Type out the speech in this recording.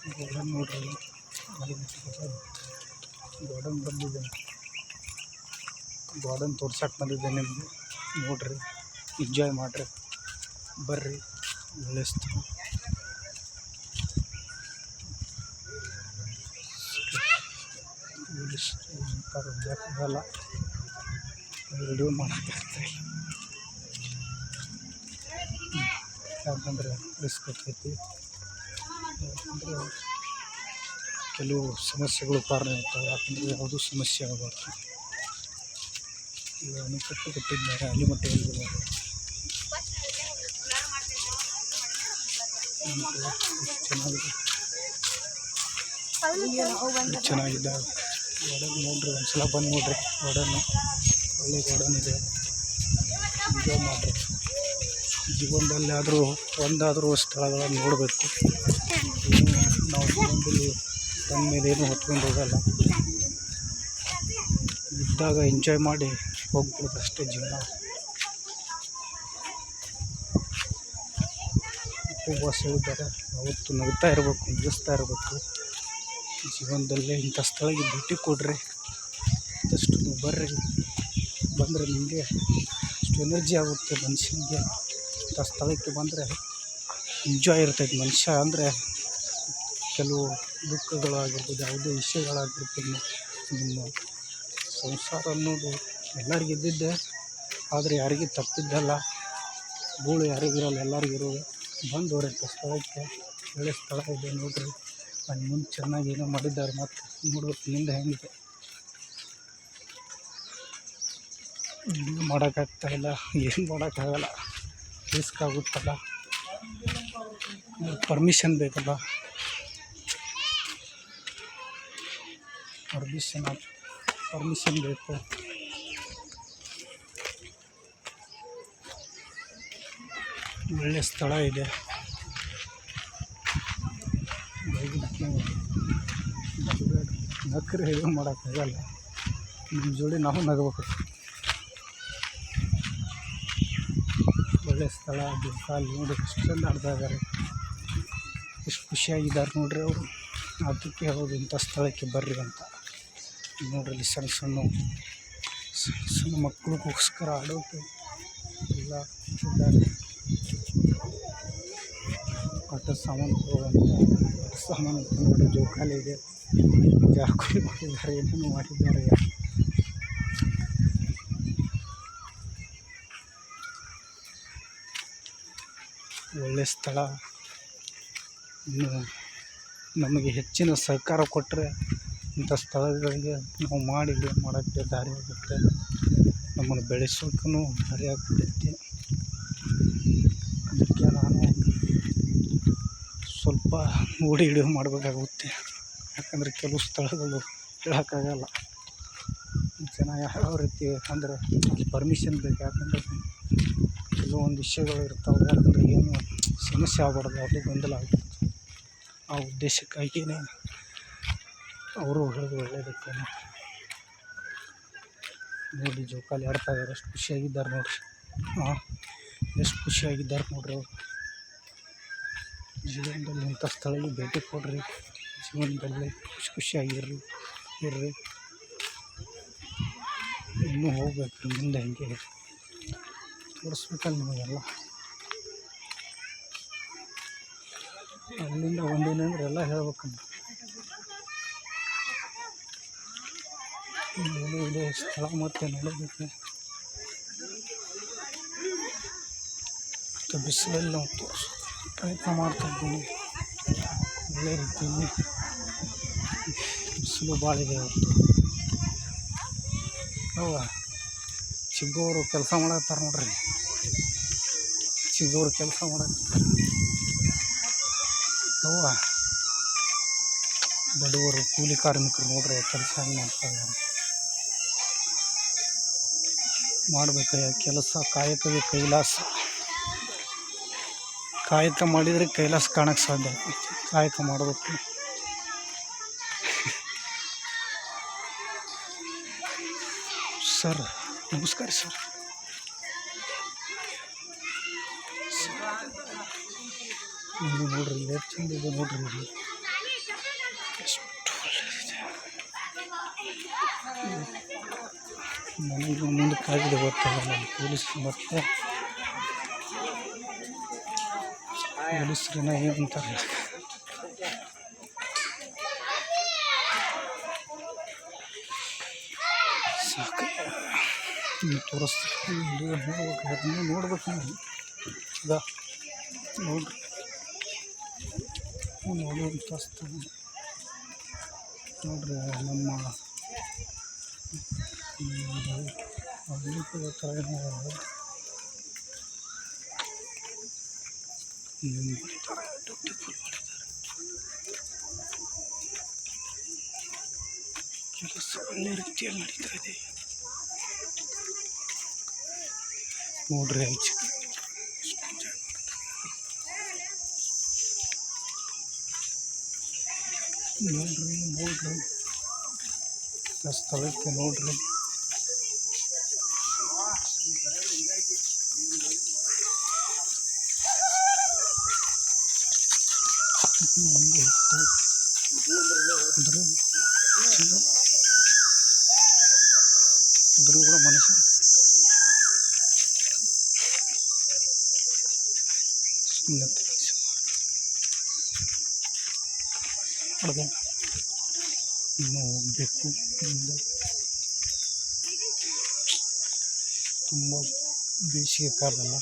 Garden ನೋಡ್ರಿ, garden ಬಂದಿದ್ದೇನೆ, garden ತೋರ್ಸಕ್ಕೆ ಬಂದಿದ್ದೆ ನಿಮಗೆ. ನೋಡ್ರಿ, ಎಂಜಾಯ್ ಮಾಡಿರಿ, ಬರ್ರಿ, ಒಳ್ಳೆ ಸ್ಥಳ. ಆಗಲ್ಲ, ವಿಡಿಯೋ ಮಾಡೋಕ್ಕಾಗ್ತಾಯಿಲ್ಲ, ಯಾಕಂದ್ರೆ ರಿಸ್ಕ್ ಆಕೈತಿ. ಯಾಕಂದರೆ ಕೆಲವು ಸಮಸ್ಯೆಗಳು ಕಾರಣ ಇರ್ತವೆ. ಯಾಕಂದರೆ ಯಾವುದೂ ಸಮಸ್ಯೆ ಆಗಬಾರ್ದು. ಈಗ ಅಣೆಕಟ್ಟು ಕಟ್ಟಿದ್ದಾರೆ, ಆಲಿಮಟ್ಟ ಚೆನ್ನಾಗಿದ್ದಾವೆ. ಗಾರ್ಡನ್ ನೋಡ್ರಿ, ಒಂದ್ಸಲ ಬಂದು ನೋಡ್ರಿ. ಗಾರ್ಡನ್ನು ಒಳ್ಳೆ ಗಾರ್ಡನ್ ಇದೆ, ಎಂಜಾಯ್ ಮಾಡಿರಿ. ಜೀವನದಲ್ಲಿ ಒಂದಾದರೂ ಸ್ಥಳಗಳನ್ನು ನೋಡಬೇಕು. ನಾವು ಜೀವನದಲ್ಲಿ ತನ್ನ ಮೇಲೆ ಏನೂ ಹೊತ್ಕೊಂಡು ಹೋಗಲ್ಲ, ಇದ್ದಾಗ ಎಂಜಾಯ್ ಮಾಡಿ ಹೋಗ್ಬಿಡೋದು ಅಷ್ಟೇ ಜೀವನ. ಉಪವಾಸ ಇದ್ದಾರೆ, ಯಾವತ್ತು ನಗ್ತಾ ಇರಬೇಕು, ನಗಿಸ್ತಾ ಇರಬೇಕು. ಜೀವನದಲ್ಲೇ ಇಂಥ ಸ್ಥಳಕ್ಕೆ ಭೇಟಿ ಕೊಡ್ರಿ, ಆದಷ್ಟು ಬರ್ರಿ. ಬಂದರೆ ನಿಮಗೆ ಅಷ್ಟು ಎನರ್ಜಿ ಆಗುತ್ತೆ ಮನುಷ್ಯನಿಗೆ. ಇಂಥ ಸ್ಥಳಕ್ಕೆ ಬಂದರೆ ಎಂಜಾಯ್ ಇರ್ತೈತೆ. ಮನುಷ್ಯ ಅಂದರೆ ಕೆಲವು ದುಃಖಗಳಾಗಿರ್ಬೋದು, ಯಾವುದೇ ವಿಷಯಗಳಾಗಿರ್ಬೋದು, ನಿಮ್ಮ ಸಂಸಾರ ಅನ್ನೋದು ಎಲ್ಲರಿಗೂ ಇದ್ದಿದ್ದೆ, ಆದರೆ ಯಾರಿಗೂ ತಪ್ಪಿದ್ದಲ್ಲ. ಗೋಳು ಯಾರಿಗಿರಲ್ಲ, ಎಲ್ಲರಿಗಿರೋದು. ಬಂದವ್ರೆ ಇಂಥ ಸ್ಥಳಕ್ಕೆ, ಒಳ್ಳೆ ಸ್ಥಳ ಇದೆ ನೋಡ್ರಿ. ಅಲ್ಲಿ ಮುಂದೆ ಚೆನ್ನಾಗಿ ಏನೋ ಮಾಡಿದ್ದಾರೆ, ಮತ್ತು ನೋಡ್ಬೇಕು ಮುಂದೆ ಹೆಂಗಿದೆ. ಏನು ಮಾಡೋಕ್ಕಾಗ್ತಾಯಿಲ್ಲ, ಏನು ಮಾಡೋಕ್ಕಾಗಲ್ಲ, ರಿಸ್ಕ್ ಆಗುತ್ತಲ್ಲ, ಪರ್ಮಿಷನ್ ಬೇಕಲ್ಲ. ಪರ್ಮಿಷನ್ ಬೇಕು. ಒಳ್ಳೆ ಸ್ಥಳ ಇದೆ, ನಕ್ಕರೆ ಏನು ಮಾಡೋಕ್ಕಾಗಲ್ಲ. ನಿಮ್ಮ ಜೋಡಿ ನಾವು ನಗಬೇಕು. ಒಳ್ಳೆ ಸ್ಥಳ, ಅಲ್ಲಿ ನೋಡಿ ಎಷ್ಟು ಚಂದ ಆಡ್ತಾ ಇದ್ದಾರೆ, ಎಷ್ಟು ಖುಷಿಯಾಗಿದ್ದಾರೆ ನೋಡ್ರಿ ಅವರು. ಅದಕ್ಕೆ ಹೌದು, ಇಂಥ ಸ್ಥಳಕ್ಕೆ ಬರ್ರಿ ಅಂತ. ನೋಡ್ರಿ, ಇಲ್ಲಿ ಸಣ್ಣ ಸಣ್ಣ ಮಕ್ಕಳಿಗೋಸ್ಕರ ಆಡೋಕೆ ಎಲ್ಲ ಇದ್ದಾರೆ. ಆಟ ಸಾಮಾನು ನೋಡಿ, ಜೋಕಾಲಿ ಇದೆ, ಜಾರ್ಕೊಂಡಿ ಮಾಡಿದ್ದಾರೆ, ಏನೇನು ಮಾಡಿದ್ದಾರೆ. ಒಳ್ಳೆ ಸ್ಥಳ. ಇನ್ನು ನಮಗೆ ಹೆಚ್ಚಿನ ಸಹಕಾರ ಕೊಟ್ಟರೆ ಇಂಥ ಸ್ಥಳಗಳಿಗೆ ನಾವು ಮಾಡಿ ಮಾಡೋಕ್ಕೆ ದಾರಿ ಆಗುತ್ತೆ, ನಮ್ಮನ್ನು ಬೆಳೆಸೋಕ್ಕೂ ದಾರಿ ಆಗ್ತೈತಿ. ಅದಕ್ಕೆ ನಾನು ಸ್ವಲ್ಪ ನೋಡಿ ಹಿಡಿಯೋ ಮಾಡಬೇಕಾಗುತ್ತೆ. ಯಾಕಂದರೆ ಕೆಲವು ಸ್ಥಳಗಳು ಹೇಳೋಕ್ಕಾಗಲ್ಲ, ಜನ ಯಾವ ರೀತಿ ಅಂದರೆ ಪರ್ಮಿಷನ್ ಬೇಕು. ಯಾಕಂದರೆ ಕೆಲವೊಂದು ವಿಷಯಗಳು ಇರ್ತಾವೆ, ಯಾಕಂದರೆ ಏನು ಸಮಸ್ಯೆ ಆಗಬಾರ್ದು, ಅದು ಗೊಂದಲ ಆಗ್ತದೆ. ಆ ಉದ್ದೇಶಕ್ಕಾಗಿಯೇ ಅವರು ಹೇಳೋದು ಒಳ್ಳೆಯದಕ್ಕೆ. ನೋಡಿ, ಜೋಕಾಲಿ ಆಡ್ತಾ ಇದ್ದಾರೆ, ಎಷ್ಟು ಖುಷಿಯಾಗಿದ್ದಾರೆ ನೋಡ್ರಿ. ಎಷ್ಟು ಖುಷಿಯಾಗಿದ್ದಾರೆ ನೋಡ್ರಿ ಅವರು. ಜೀವನದಲ್ಲಿ ಇಂಥ ಸ್ಥಳಕ್ಕೆ ಭೇಟಿ ಕೊಡ್ರಿ, ಜೀವನದಲ್ಲಿ ಖುಷಿಯಾಗಿರ್ರಿ ಇರ್ರಿ. ಇನ್ನೂ ಹೋಗ್ಬೇಕು ಮುಂದೆ, ಹಂಗೆ ತೋರಿಸ್ಬೇಕಲ್ಲ ನಿಮಗೆಲ್ಲ. ಅಲ್ಲಿಂದ ಒಂದೇನಂದ್ರೆ ಎಲ್ಲ ಹೇಳ್ಬೇಕಂತ. ಇದೆ ಸ್ಥಳ ಮತ್ತೆ ನೋಡೋದಕ್ಕೆ. ಮತ್ತು ಬಿಸಿಲಲ್ಲಿ ನಾವು ಪ್ರಯತ್ನ ಮಾಡ್ತಾಯಿದ್ದೀನಿ ಒಳ್ಳೆ ರೀತಿಯಲ್ಲಿ. ಬಿಸಿಲು ಭಾಳ ಇದೆ ಇವತ್ತು. ಹೌದ, ಚಿಕ್ಕವರು ಕೆಲಸ ಮಾಡತ್ತಾರ ನೋಡ್ರಿ, ಚಿಕ್ಕವರು ಕೆಲಸ ಮಾಡತ್ತಾರ. ಹೌವ, ಬಡವರು ಕೂಲಿ ಕಾರ್ಮಿಕರು ನೋಡ್ರಿ ಕೆಲಸ ಹೆಂಗೆ ಮಾಡ್ತಾ ಇದ್ದಾರೆ. ಮಾಡಬೇಕು ಕೆಲಸ, ಕಾಯಕವೇ ಕೈಲಾಸ. ಕಾಯಕ ಮಾಡಿದರೆ ಕೈಲಾಸ ಕಾಣಕ್ಕೆ ಸಾಧ್ಯ ಆಗ್ತೈತಿ. ಕಾಯಕ ಮಾಡಬೇಕು. ಸರ್ ನಮಸ್ಕಾರ ಸರ್. ನೋಡ್ರಿ ಎಷ್ಟು ಚಂದ ಇದೆ ನೋಡ್ರಿ. ಎಷ್ಟು ಒಳ್ಳೆದಿದೆ. ನನಗೆ ಮುಂದಕ್ಕಾಗಿದೆ ಗೊತ್ತಲ್ಲ, ನಾನು ಪೊಲೀಸರು ಮತ್ತೆ ಪೊಲೀಸರನ್ನ ಏನಂತಾರೆ ಸಾಕು. ತೋರಿಸ್ತೀನಿ ನೋಡ್ಬೇಕು ನೀವು ಈಗ ನೋಡ್ರಿ, ನೋಡುವಂಥ ಸ್ಥಳ ನೋಡ್ರಿ. ನಮ್ಮ ಬ್ಯೂಟಿಫುಲ್ ಮಾಡಿದ್ದಾರೆ. ಕೆಲಸ ಒಳ್ಳೆ ರೀತಿಯಲ್ಲಿ ನಡೀತಾ ಇದೆ ನೋಡ್ರಿ. ಆಚೆ ನೋಡ್ರಿ ಸ್ಥಳಕ್ಕೆ ನೋಡ್ರಿ. ಒಂದು ಕುದುರೆ ಕೂಡ ಮನುಷ್ಯರು ಸುಮ್ಮನೆ ಹೊಡೆದ ಇನ್ನು ಹೋಗಬೇಕು. ತುಂಬ ಬೇಸಿಗೆ ಕಾಲ ಅಲ್ಲ,